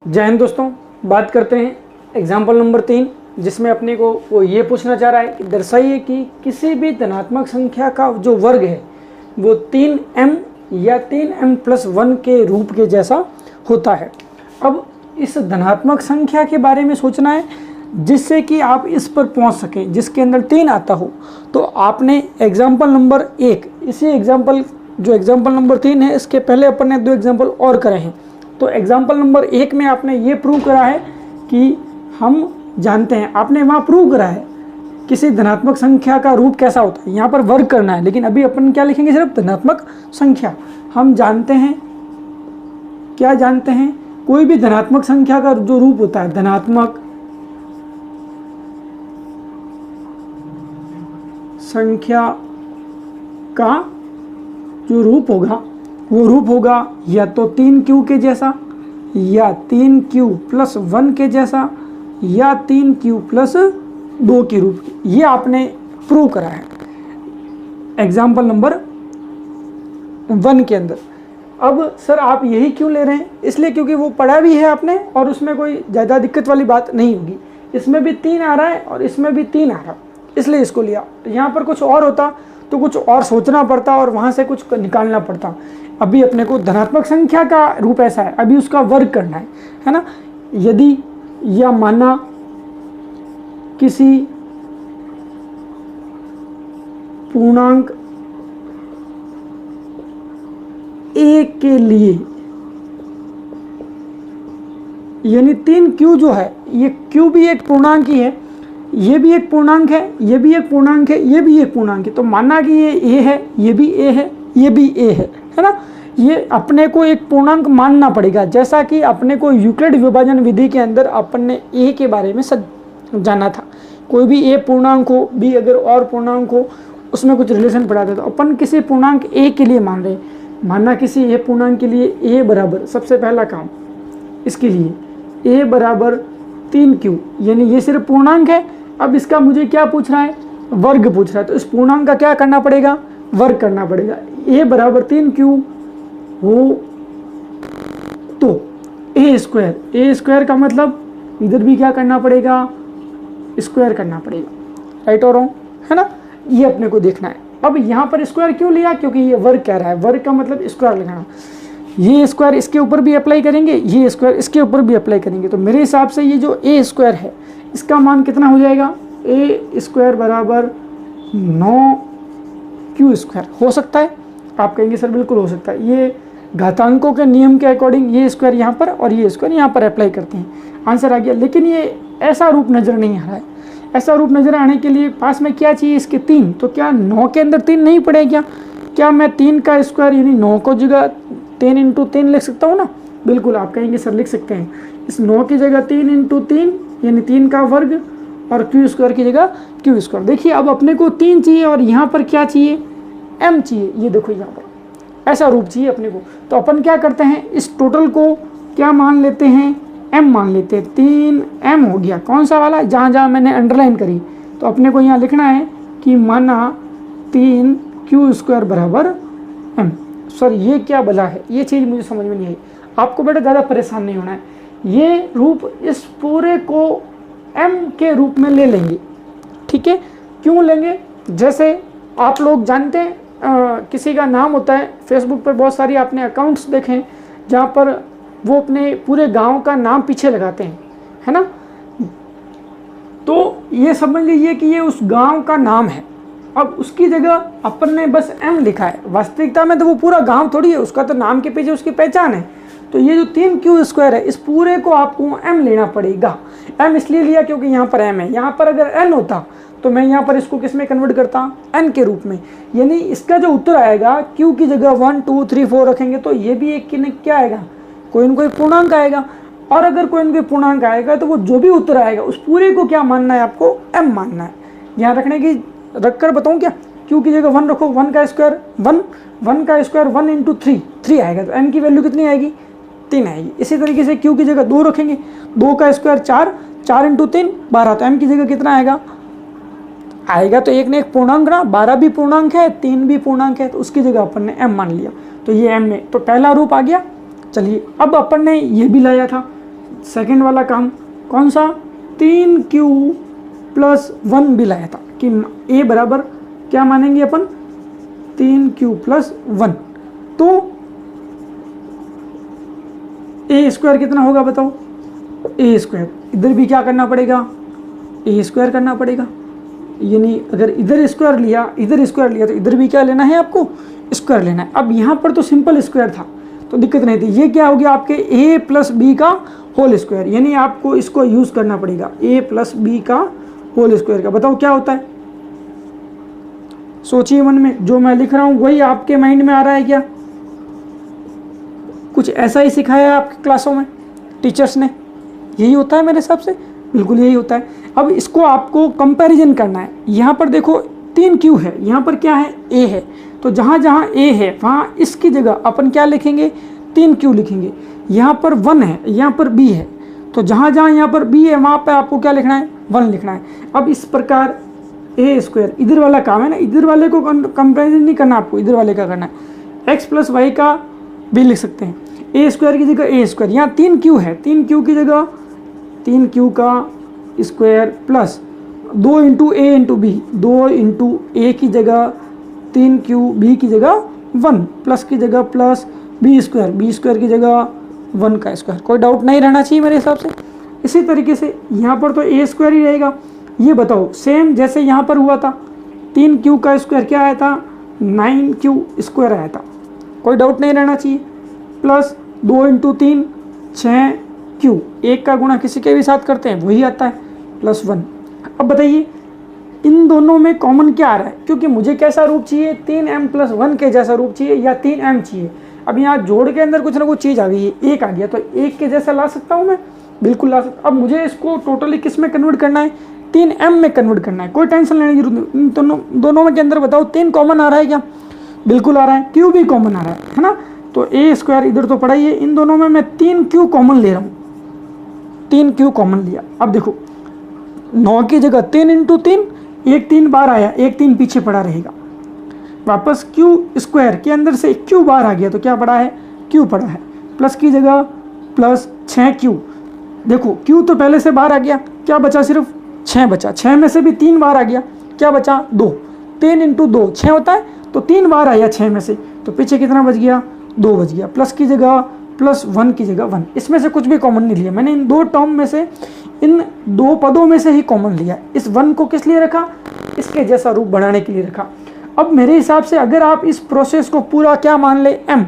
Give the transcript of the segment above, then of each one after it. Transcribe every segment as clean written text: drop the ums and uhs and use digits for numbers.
जय हिंद दोस्तों, बात करते हैं एग्जाम्पल नंबर 3, जिसमें अपने को वो ये पूछना चाह रहा है कि दर्शाइए कि किसी भी धनात्मक संख्या का जो वर्ग है वो 3m या 3m+1 के रूप के जैसा होता है। अब इस धनात्मक संख्या के बारे में सोचना है जिससे कि आप इस पर पहुंच सकें, जिसके अंदर 3 आता हो। तो आपने एग्जाम्पल नंबर 1, इसी एग्जाम्पल नंबर 3 है, इसके पहले अपन ने 2 एग्जाम्पल और करे हैं। तो एग्जाम्पल नंबर 1 में आपने ये प्रूव करा है कि हम जानते हैं, आपने वहाँ प्रूव करा है किसी धनात्मक संख्या का रूप कैसा होता है। यहाँ पर वर्ग करना है, लेकिन अभी अपन क्या लिखेंगे, सिर्फ धनात्मक संख्या। हम जानते हैं, क्या जानते हैं, कोई भी धनात्मक संख्या का जो रूप होता है, धनात्मक संख्या का जो रूप होगा वो रूप होगा या तो 3q के जैसा, या 3q+1 के जैसा, या 3q+2 के रूप की। ये आपने प्रूव करा है एग्जाम्पल नंबर 1 के अंदर। अब सर आप यही क्यों ले रहे हैं? इसलिए क्योंकि वो पढ़ा भी है आपने और उसमें कोई ज़्यादा दिक्कत वाली बात नहीं होगी। इसमें भी 3 आ रहा है और इसमें भी 3 आ रहा है, इसलिए इसको लिया। यहाँ पर कुछ और होता तो कुछ और सोचना पड़ता और वहाँ से कुछ निकालना पड़ता। अभी अपने को धनात्मक संख्या का रूप ऐसा है, अभी उसका वर्ग करना है ना। यदि यह माना किसी पूर्णांक a के लिए, यानी 3q जो है, ये q भी एक पूर्णांक ही है, ये भी एक पूर्णांक है, ये भी एक पूर्णांक है, ये भी एक पूर्णांक है। तो माना कि ये a है, ये भी a है, ये भी a है ना। ये अपने को एक पूर्णांक मानना पड़ेगा, जैसा कि अपने को यूक्लिड विभाजन विधि के अंदर अपन ने a के बारे में जाना था। कोई भी a पूर्णांक हो, b अगर और पूर्णांक हो, उसमें कुछ रिलेशन पढ़ा था। तो अपन किसी पूर्णांक a के लिए मान रहे हैं, मानना किसी a पूर्णांक के लिए a बराबर, सबसे पहला काम इसके लिए a बराबर 3q, यानी ये सिर्फ पूर्णांक है। अब इसका मुझे क्या पूछ रहा है, वर्ग पूछ रहा है। तो इस पूर्णांक का क्या करना पड़ेगा, वर्ग करना पड़ेगा। a बराबर 3q हो तो a स्क्वायर का मतलब इधर भी क्या करना पड़ेगा, स्क्वायर करना पड़ेगा। राइट और रॉन्ग, है ना। ये अपने को देखना है। अब यहाँ पर स्क्वायर क्यों लिया, क्योंकि ये वर्ग कह रहा है, वर्ग का मतलब स्क्वायर लगाना। ये स्क्वायर इसके ऊपर भी अप्लाई करेंगे, ये स्क्वायर इसके ऊपर भी अप्लाई करेंगे। तो मेरे हिसाब से ये जो a स्क्वायर है, इसका मान कितना हो जाएगा, a स्क्वायर बराबर 9q स्क्वायर हो सकता है। आप कहेंगे सर बिल्कुल हो सकता है। ये घातांकों के नियम के अकॉर्डिंग ये स्क्वायर यहाँ पर और ये स्क्वायर यहाँ पर अप्लाई करते हैं, आंसर आ गया। लेकिन ये ऐसा रूप नज़र नहीं आ रहा है। ऐसा रूप नज़र आने के लिए पास में क्या चाहिए, इसके 3। तो क्या 9 के अंदर 3 नहीं पड़े क्या मैं 3 का स्क्वायर यानी 9 को जगह 3 × 3 लिख सकता हूँ ना। बिल्कुल, आप कहेंगे सर लिख सकते हैं। इस 9 की जगह 3 × 3 यानी 3 का वर्ग, और q स्क्वायर की जगह q स्क्वायर। देखिए अब अपने को 3 चाहिए और यहाँ पर क्या चाहिए, m चाहिए। ये देखो यहाँ पर ऐसा रूप चाहिए अपने को। तो अपन क्या करते हैं, इस टोटल को क्या मान लेते हैं, m मान लेते हैं। 3m हो गया, कौन सा वाला, जहाँ जहाँ मैंने अंडरलाइन करी। तो अपने को यहाँ लिखना है कि माना 3q स्क्वायर बराबर m। सर ये क्या बला है, ये चीज़ मुझे समझ में नहीं आई। आपको बेटा ज़्यादा परेशान नहीं होना है। ये रूप इस पूरे को m के रूप में ले लेंगे, ठीक है। क्यों लेंगे, जैसे आप लोग जानते हैं किसी का नाम होता है, फेसबुक पर बहुत सारी आपने अकाउंट्स देखे हैं जहाँ पर वो अपने पूरे गांव का नाम पीछे लगाते हैं, है ना। तो ये समझ लीजिए कि ये उस गांव का नाम है। अब उसकी जगह अपन ने बस m लिखा है। वास्तविकता में तो वो पूरा गांव थोड़ी है, उसका तो नाम के पीछे उसकी पहचान है। तो ये जो 3q स्क्वायर है, इस पूरे को आपको m लेना पड़ेगा। m इसलिए लिया क्योंकि यहाँ पर m है। यहाँ पर अगर n होता तो मैं यहाँ पर इसको किस में कन्वर्ट करता, n के रूप में। यानी इसका जो उत्तर आएगा, q की जगह 1 2 3 4 रखेंगे तो ये भी एक क्या आएगा, कोई न कोई पूर्णांक आएगा। और अगर कोई न कोई पूर्णांक आएगा तो वो जो भी उत्तर आएगा उस पूरे को क्या मानना है, आपको m मानना है। यहाँ रखने की रखकर बताऊँ क्या, q की जगह 1 रखो, 1 का स्क्वायर 1 का स्क्वायर 1 × 3 आएगा। तो m की वैल्यू कितनी आएगी, 3 आएगी। इसी तरीके से q की जगह 2 रखेंगे, 2 का स्क्वायर 4 × 3 12। तो m की जगह कितना आएगा तो एक ने एक पूर्णांक ना, 12 भी पूर्णांक है, 3 भी पूर्णांक है, तो उसकी जगह अपन ने m मान लिया। तो ये m में तो पहला रूप आ गया। चलिए अब अपन ने ये भी लाया था, सेकंड वाला काम कौन सा, 3q+1 भी लाया था कि a बराबर क्या मानेंगे अपन, 3q+1। तो a स्क्वायर कितना होगा बताओ, a स्क्वायर, इधर भी क्या करना पड़ेगा, a स्क्वायर करना पड़ेगा। यानी अगर इधर स्क्वायर लिया तो इधर भी क्या लेना है आपको, स्क्वायर लेना है। अब यहाँ पर तो सिंपल स्क्वायर था तो दिक्कत नहीं थी। ये क्या हो गया आपके a+b का होल स्क्वायर, यानी आपको इसको यूज करना पड़ेगा a+b का होल स्क्वायर का। बताओ क्या होता है, सोचिए मन में, जो मैं लिख रहा हूं वही आपके माइंड में आ रहा है क्या, कुछ ऐसा ही सिखाया है आपकी क्लासों में टीचर्स ने, यही होता है मेरे हिसाब से, बिल्कुल यही होता है। अब इसको आपको कंपैरिजन करना है। यहाँ पर देखो 3q है, यहाँ पर क्या है, a है, तो जहाँ जहाँ a है वहाँ इसकी जगह अपन क्या लिखेंगे, 3q लिखेंगे। यहाँ पर 1 है, यहाँ पर b है, तो जहाँ जहाँ यहाँ पर b है वहाँ पर आपको क्या लिखना है, 1 लिखना है। अब इस प्रकार a स्क्वायर, इधर वाला काम है ना, इधर वाले को कंपैरिजन नहीं करना आपको, इधर वाले का करना है। x+y का भी लिख सकते हैं, a स्क्वायर की जगह a स्क्वायर, यहाँ 3q है, 3q की जगह 3q का square plus 2 × a × b, 2 × a की जगह 3q, b की जगह 1, प्लस की जगह प्लस b स्क्वायर की जगह 1 का स्क्वायर। कोई डाउट नहीं रहना चाहिए मेरे हिसाब से। इसी तरीके से यहाँ पर तो a स्क्वायर ही रहेगा। ये बताओ सेम जैसे यहाँ पर हुआ था, 3q का स्क्वायर क्या आया था, 9q स्क्वायर आया था, कोई डाउट नहीं रहना चाहिए। प्लस 2 × 3 6q, एक का गुणा किसी के भी साथ करते हैं वही आता है, +1। अब बताइए इन दोनों में कॉमन क्या आ रहा है, क्योंकि मुझे कैसा रूप चाहिए, 3m+1 के जैसा रूप चाहिए या 3m चाहिए। अब यहाँ जोड़ के अंदर कुछ ना कुछ चीज़ आ गई है, एक आ गया, तो एक के जैसा ला सकता हूँ मैं, बिल्कुल ला सकता। अब मुझे इसको टोटली किस में कन्वर्ट करना है, 3m में कन्वर्ट करना है। कोई टेंशन लेने की जरूरत नहीं। दोनों में के अंदर बताओ 3 कॉमन आ रहा है क्या, बिल्कुल आ रहा है, q भी कॉमन आ रहा है ना। तो a स्क्वायर इधर तो पड़ा ही है, इन दोनों में मैं 3q कॉमन ले रहा हूँ, 3q कॉमन लिया। अब देखो 9 की जगह 3 × 3, एक 3 बार आया, एक 3 पीछे पड़ा रहेगा, वापस q स्क्वायर के अंदर से q बार आ गया तो क्या पड़ा है, q पड़ा है, प्लस की जगह प्लस 6q। देखो q तो पहले से बाहर आ गया, क्या बचा, सिर्फ 6 बचा, 6 में से भी 3 बार आ गया, क्या बचा, 2, 3 × 2 6 होता है, तो 3 बार आया 6 में से, तो पीछे कितना बच गया, 2 बच गया, प्लस की जगह +1 की जगह 1। इसमें से कुछ भी कॉमन नहीं लिया मैंने, इन दो टर्म में से, इन दो पदों में से ही कॉमन लिया। इस 1 को किस लिए रखा, इसके जैसा रूप बनाने के लिए रखा। अब मेरे हिसाब से अगर आप इस प्रोसेस को पूरा क्या मान ले, m,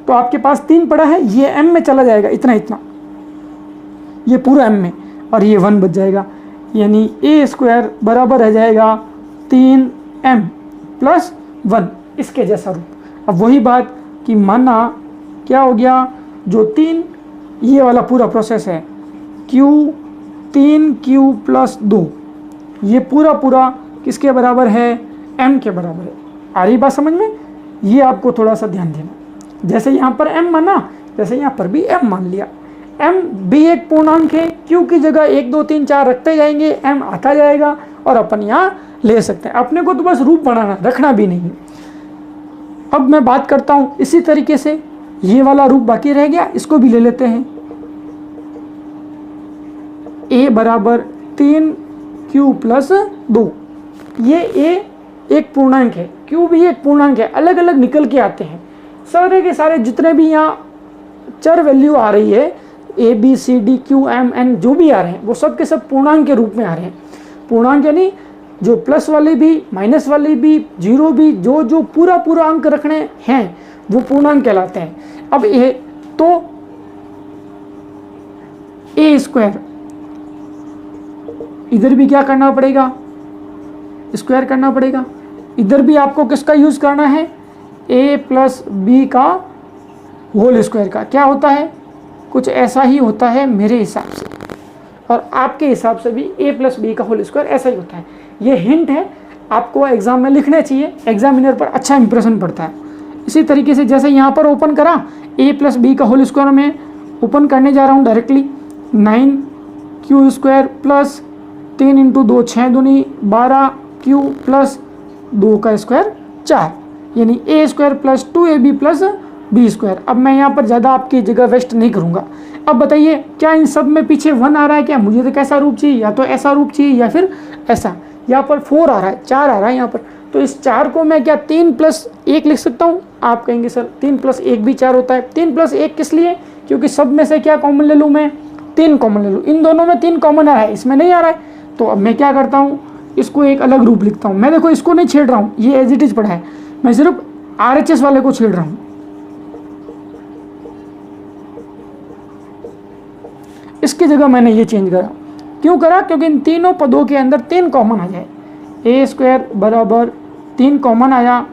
तो आपके पास 3 पड़ा है, ये m में चला जाएगा, इतना इतना, ये पूरा m में, और ये 1 बच जाएगा, यानी a स्क्वायर बराबर रह जाएगा 3m+1, इसके जैसा रूप। अब वही बात कि माना क्या हो गया, जो 3 ये वाला पूरा प्रोसेस है, q+2, ये पूरा किसके बराबर है, m के बराबर है। आ रही बात समझ में, ये आपको थोड़ा सा ध्यान देना। जैसे यहाँ पर m माना, जैसे यहाँ पर भी m मान लिया। m भी एक पूर्णांक है, q की जगह 1 2 3 4 रखते जाएंगे, m आता जाएगा और अपन यहाँ ले सकते हैं। अपने को तो बस रूप बनाना, रखना भी नहीं। अब मैं बात करता हूँ इसी तरीके से, ये वाला रूप बाकी रह गया, इसको भी ले लेते हैं। a बराबर 3q+2, ये a एक पूर्णांक है, q भी एक पूर्णांक है, अलग अलग निकल के आते हैं सारे के सारे। जितने भी यहाँ चर वैल्यू आ रही है, a b c d q m n जो भी आ रहे हैं, वो सब के सब पूर्णांक के रूप में आ रहे हैं। पूर्णांक यानी जो प्लस वाले भी, माइनस वाले भी, जीरो भी, जो पूरा अंक रखने हैं वो पूर्णांक कहलाते हैं। अब ये तो a स्क्वायर, इधर भी क्या करना पड़ेगा, स्क्वायर करना पड़ेगा। इधर भी आपको किसका यूज करना है, a+b का होल स्क्वायर का। क्या होता है, कुछ ऐसा ही होता है मेरे हिसाब से, और आपके हिसाब से भी a+b का होल स्क्वायर ऐसा ही होता है। ये हिंट है, आपको एग्जाम में लिखने चाहिए, एग्जामिनर पर अच्छा इंप्रेशन पड़ता है। इसी तरीके से जैसे यहाँ पर ओपन करा, a+b का होल स्क्वायर में ओपन करने जा रहा हूँ डायरेक्टली, 9q² प्लस 3 × 2 6 दूनी 12q प्लस 2 का स्क्वायर 4, यानी a² + 2ab + b²। अब मैं यहाँ पर ज़्यादा आपकी जगह वेस्ट नहीं करूँगा। अब बताइए क्या इन सब में पीछे 1 आ रहा है क्या? मुझे तो कैसा रूप चाहिए, या तो ऐसा रूप चाहिए या फिर ऐसा। यहाँ पर 4 आ रहा है, 4 आ रहा है यहाँ पर, तो इस 4 को मैं क्या 3 + 1 लिख सकता हूँ? आप कहेंगे सर 3 + 1 भी 4 होता है। 3 + 1 किस लिए? क्योंकि सब में से क्या कॉमन ले लूँ मैं? 3 कॉमन ले लूँ। इन दोनों में 3 कॉमन आ रहा है, इसमें नहीं आ रहा है, तो अब मैं क्या करता हूँ, इसको एक अलग रूप लिखता हूँ। मैं देखो इसको नहीं छेड़ रहा हूँ, ये एज इट इज पड़ा है, मैं सिर्फ RHS वाले को छेड़ रहा हूँ। इसकी जगह मैंने ये चेंज करा, क्यों करा? क्योंकि इन तीनों पदों के अंदर 3 कॉमन आ जाए। a² बराबर 3 कॉमन आया,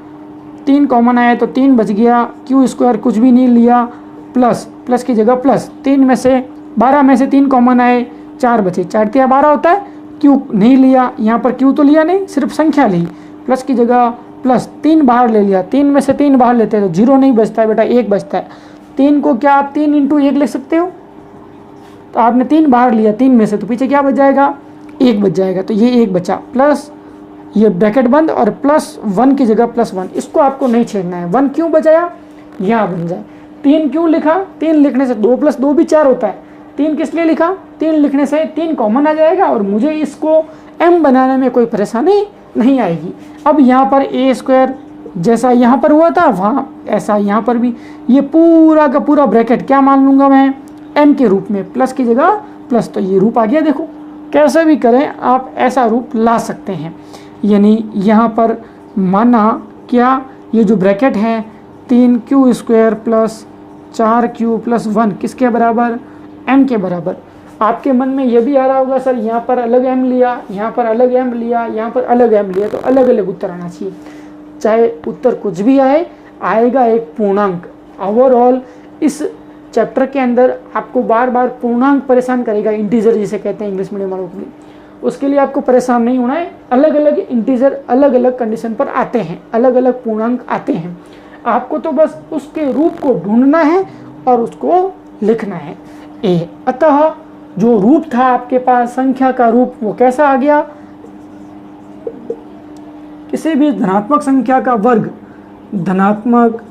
3 कॉमन आया तो 3 बच गया, q² कुछ भी नहीं लिया, प्लस की जगह प्लस, 3 में से 12 में से 3 कॉमन आए, 4 बचे, 4 × 12 होता है, q नहीं लिया, यहाँ पर q तो लिया नहीं, सिर्फ संख्या ली, प्लस की जगह प्लस, 3 बाहर ले लिया, 3 में से 3 बाहर लेते हैं तो 0 नहीं बचता है बेटा, 1 बचता है। 3 को क्या आप 3 × 1 लिख सकते हो? तो आपने 3 बाहर लिया 3 में से, तो पीछे क्या बच जाएगा? 1 बच जाएगा, तो ये 1 बचा, प्लस ये ब्रैकेट बंद और +1 की जगह +1, इसको आपको नहीं छेड़ना है। 1 क्यों बचाया? यहाँ बन जाए। 3 क्यों लिखा? 3 लिखने से 2 + 2 भी 4 होता है। 3 किस लिए लिखा? 3 लिखने से 3 कॉमन आ जाएगा और मुझे इसको m बनाने में कोई परेशानी नहीं आएगी। अब यहाँ पर a² जैसा यहाँ पर हुआ था वहाँ ऐसा यहाँ पर भी, ये पूरा का पूरा ब्रैकेट क्या मान लूँगा मैं? m के रूप में, प्लस की जगह प्लस, तो ये रूप आ गया। देखो कैसे भी करें आप ऐसा रूप ला सकते हैं। यानी यहाँ पर माना क्या, ये जो ब्रैकेट है 3q² + 4q + 1 किसके बराबर? m के बराबर। आपके मन में ये भी आ रहा होगा सर यहाँ पर अलग m लिया, यहाँ पर अलग m लिया, यहाँ पर अलग m लिया, तो अलग अलग उत्तर आना चाहिए। चाहे उत्तर कुछ भी आए, आएगा एक पूर्णांक। ओवरऑल इस चैप्टर के अंदर आपको बार बार पूर्णांक परेशान करेगा, इंटीजर जिसे कहते हैं इंग्लिश मीडियम वालों के लिए, उसके लिए आपको परेशान नहीं होना है। अलग अलग इंटीजर अलग अलग कंडीशन पर आते हैं, अलग अलग पूर्णांक आते हैं, आपको तो बस उसके रूप को ढूंढना है और उसको लिखना है। अतः जो रूप था आपके पास संख्या का रूप, वो कैसा आ गया? किसी भी धनात्मक संख्या का वर्ग, धनात्मक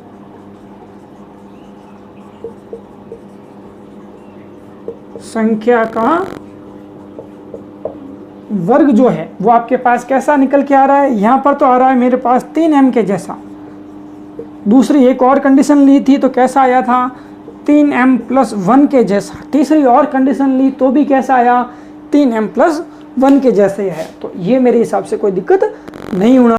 संख्या का वर्ग जो है वो आपके पास कैसा निकल के आ रहा है? यहाँ पर तो आ रहा है मेरे पास 3m के जैसा। दूसरी एक और कंडीशन ली थी तो कैसा आया था? 3m + 1 के जैसा। तीसरी और कंडीशन ली तो भी कैसा आया? 3m + 1 के जैसे है। तो ये मेरे हिसाब से कोई दिक्कत नहीं होना